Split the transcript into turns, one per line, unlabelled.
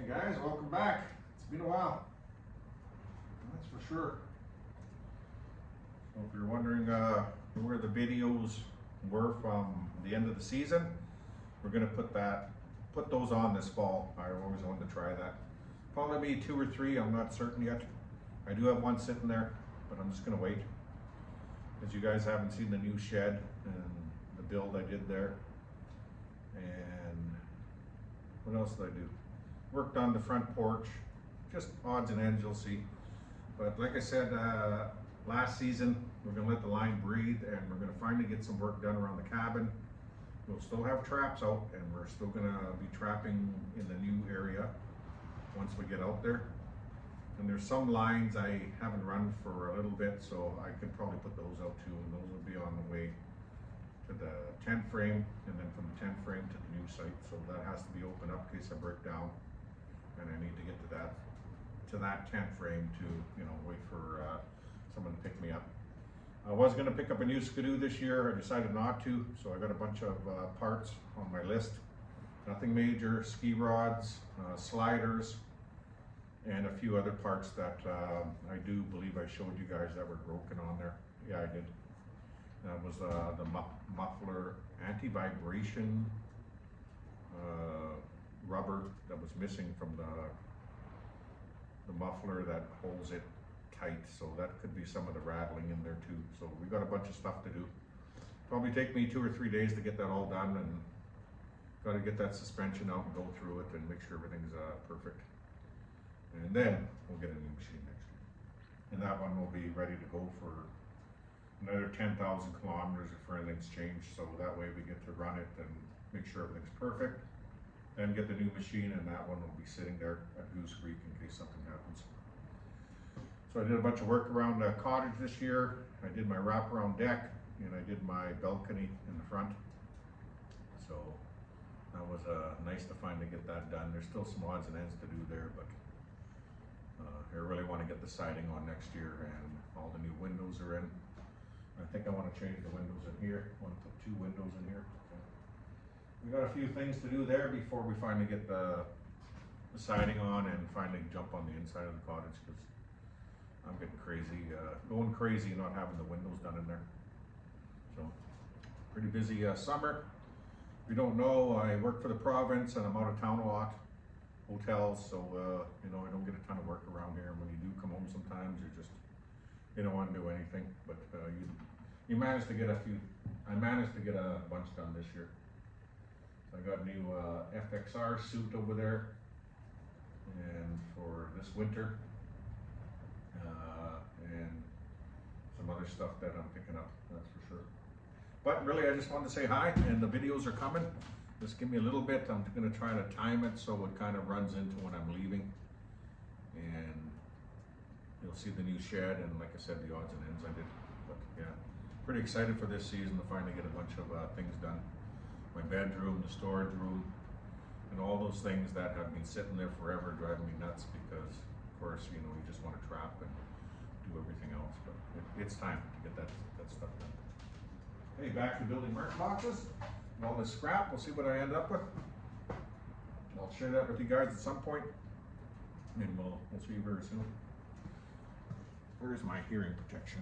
Hey guys, welcome back. It's been a while. That's for sure. So if you're wondering where the videos were from the end of the season, we're gonna put those on this fall. I always wanted to try that. Probably be 2 or 3, I'm not certain yet. I do have one sitting there, but I'm just gonna wait. As you guys haven't seen the new shed and the build I did there. And what else did I do? Worked on the front porch, just odds and ends you'll see. But like I said, last season, we're gonna let the line breathe and we're gonna finally get some work done around the cabin. We'll still have traps out and we're still gonna be trapping in the new area once we get out there. And there's some lines I haven't run for a little bit, so I can probably put those out too, and those will be on the way to the tent frame, and then from the tent frame to the new site. So that has to be opened up in case I break down, and I need to get to that tent frame to, you know, wait for someone to pick me up. I was gonna pick up a new Skidoo this year. I decided not to, so I got a bunch of parts on my list. Nothing major, ski rods, sliders, and a few other parts that I do believe I showed you guys that were broken on there. Yeah, I did. That was the muffler anti-vibration rubber that was missing from the muffler that holds it tight. So that could be some of the rattling in there too. So we got a bunch of stuff to do. Probably take me 2 or 3 days to get that all done, and got to get that suspension out and go through it and make sure everything's perfect. And then we'll get a new machine next year. And that one will be ready to go for another 10,000 kilometers if anything's changed. So that way we get to run it and make sure everything's perfect. Then get the new machine, and that one will be sitting there at Goose Creek in case something happens. So I did a bunch of work around the cottage this year. I did my wraparound deck and I did my balcony in the front. So that was nice to finally get that done. There's still some odds and ends to do there, but I really want to get the siding on next year, and all the new windows are in. I think I want to change the windows in here. I want to put 2 windows in here. Okay. We got a few things to do there before we finally get the siding on and finally jump on the inside of the cottage, because I'm getting crazy, going crazy not having the windows done in there. So pretty busy summer. If you don't know, I work for the province and I'm out of town a lot. Hotels, so you know, I don't get a ton of work around here. And when you do come home, sometimes you don't want to do anything. But you managed to get I managed to get a bunch done this year. So I got a new FXR suit over there, and for this winter, and some other stuff that I'm picking up. That's for sure. But really, I just wanted to say hi, and the videos are coming. Just give me a little bit. I'm gonna try to time it so it kind of runs into when I'm leaving. And you'll see the new shed, and like I said, the odds and ends I did. But yeah, pretty excited for this season to finally get a bunch of things done. My bedroom, the storage room, and all those things that have been sitting there forever driving me nuts, because of course, you know, you just want to trap and do everything else. But it's time to get that stuff done. Hey, back to building merch boxes. All this scrap, we'll see what I end up with. I'll share that with you guys at some point, and we'll see you very soon. Where's my hearing protection?